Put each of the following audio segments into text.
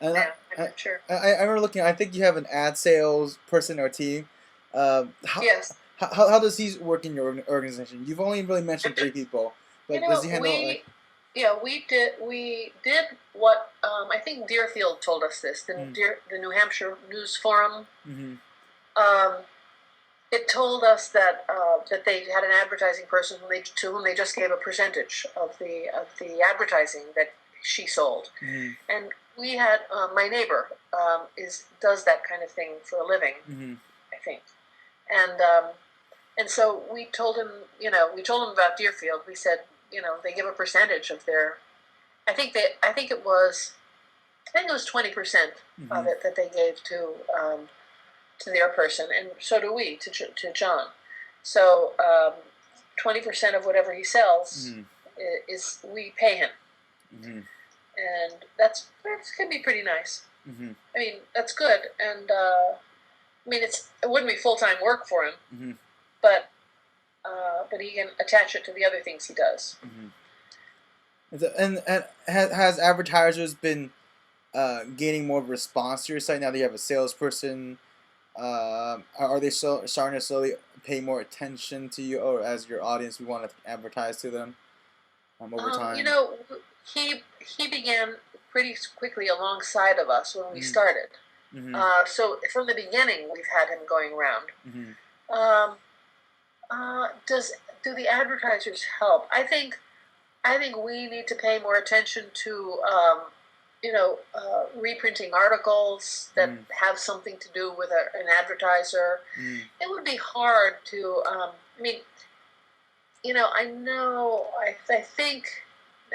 And Yeah, I'm not sure. I remember looking. I think you have an ad sales person or team. Um, how, Yes. how does he work in your organization? You've only really mentioned three people, You but does know, he handle like? we did what I think Deerfield told us this. The New Hampshire News Forum. Mm-hmm. Um, it told us that that they had an advertising person to whom they just gave a percentage of the advertising that she sold, Mm-hmm. and we had my neighbor is does that kind of thing for a living, Mm-hmm. I think, and so we told him about Deerfield. We said, they give a percentage of their. I think it was 20% Mm-hmm. of it that they gave to their person, and so do we to John. So 20% of whatever he sells Mm-hmm. is we pay him, Mm-hmm. and that can be pretty nice. Mm-hmm. I mean, that's good, and I mean it wouldn't be full time work for him, Mm-hmm. but he can attach it to the other things he does. Mm-hmm. And has advertisers been gaining more response to your site now that you have a salesperson? Are they starting to slowly pay more attention to you, or as your audience, we want to advertise to them over You time? know, he began pretty quickly alongside of us when we Mm-hmm. started. Mm-hmm. So from the beginning, we've had him going around. Mm-hmm. Um, does do the advertisers help? I think we need to pay more attention to reprinting articles that Mm-hmm. have something to do with an advertiser. Mm-hmm. It would be hard to. I mean, I think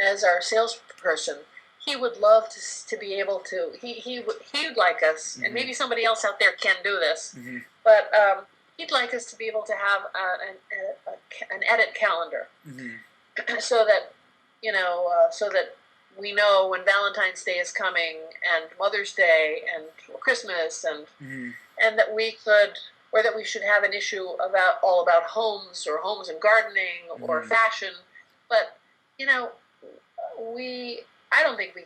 as our salesperson, he would love to be able to. He'd like us, and Mm-hmm. maybe somebody else out there can do this, Mm-hmm. but he'd like us to be able to have an edit calendar, Mm-hmm. so that so that we know when Valentine's Day is coming, and Mother's Day, and Christmas, Mm-hmm. and that we could, or that we should have an issue all about homes, or homes and gardening, or Mm-hmm. fashion. But you know, we I don't think we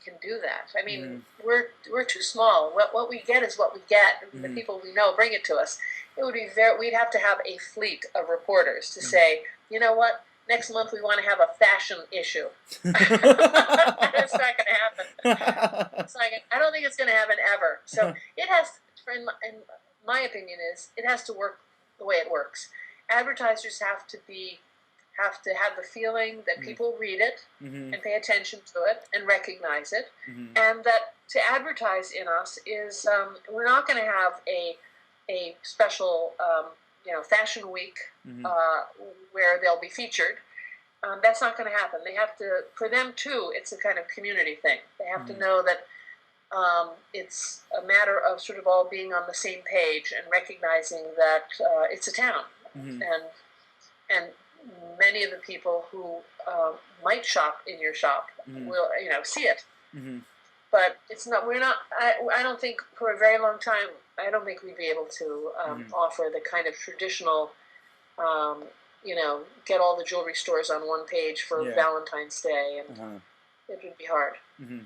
can do that. I mean, Mm-hmm. we're too small. What we get is what we get. The Mm-hmm. people we know bring it to us. It would be we'd have to have a fleet of reporters to Mm-hmm. say, you know what, next month we want to have a fashion issue. It's not going to happen. It's like, I don't think it's going to happen ever. So it has, in my opinion, it has to work the way it works. Advertisers have the feeling that people read it Mm-hmm. and pay attention to it and recognize it, Mm-hmm. and that to advertise in us is we're not going to have a special fashion week Mm-hmm. where they'll be featured. That's not going to happen. They have to, for them too, it's a kind of community thing. They have to know that it's a matter of sort of all being on the same page and recognizing that it's a town, Mm-hmm. and many of the people who might shop in your shop Mm-hmm. will see it. Mm-hmm. But it's not. We're not. I don't think for a very long time. I don't think we'd be able to Mm-hmm. offer the kind of traditional um, get all the jewelry stores on one page for Yeah. Valentine's Day, and Uh-huh. it would be hard. Mm-hmm.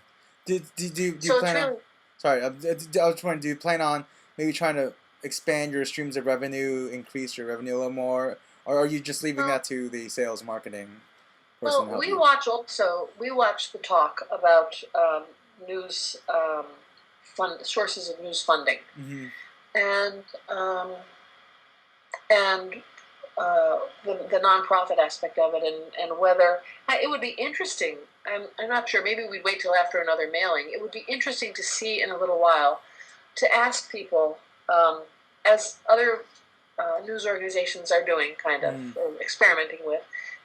Do you So it's plan on? really Sorry, I was wondering. Do you plan on maybe trying to expand your streams of revenue, increase your revenue a little more, or are you just leaving well. that to the sales marketing person Well, to help we you? watch also. We watch the talk about news sources of news funding, Mm-hmm. and um, and the nonprofit aspect of it, and whether it would be interesting. I'm not sure. Maybe we'd wait till after another mailing. It would be interesting to see in a little while, to ask people, as other news organizations are doing, kind of, Mm-hmm. or experimenting with,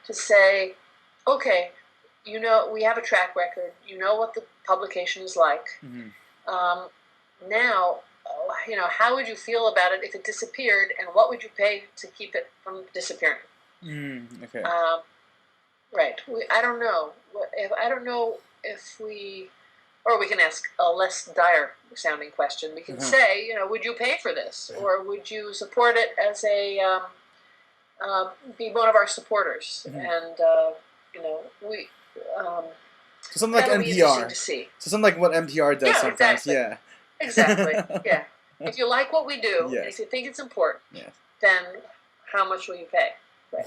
to say, okay, we have a track record. You know what the publication is like. Mm-hmm. Um, Now, how would you feel about it if it disappeared, and what would you pay to keep it from disappearing? Mm-hmm. Okay. Um, right. I don't know. I don't know if or we can ask a less dire sounding question. We can Uh-huh. say, would you pay for this, or would you support it as be one of our supporters? Mm-hmm. And we. Um, So something like That'll be interesting NPR. to see. So something like what NPR does Yeah, sometimes. exactly. Yeah. Exactly. Yeah. If you like what we do, and Yes. if you think it's important, Yes. then how much will you pay? Right.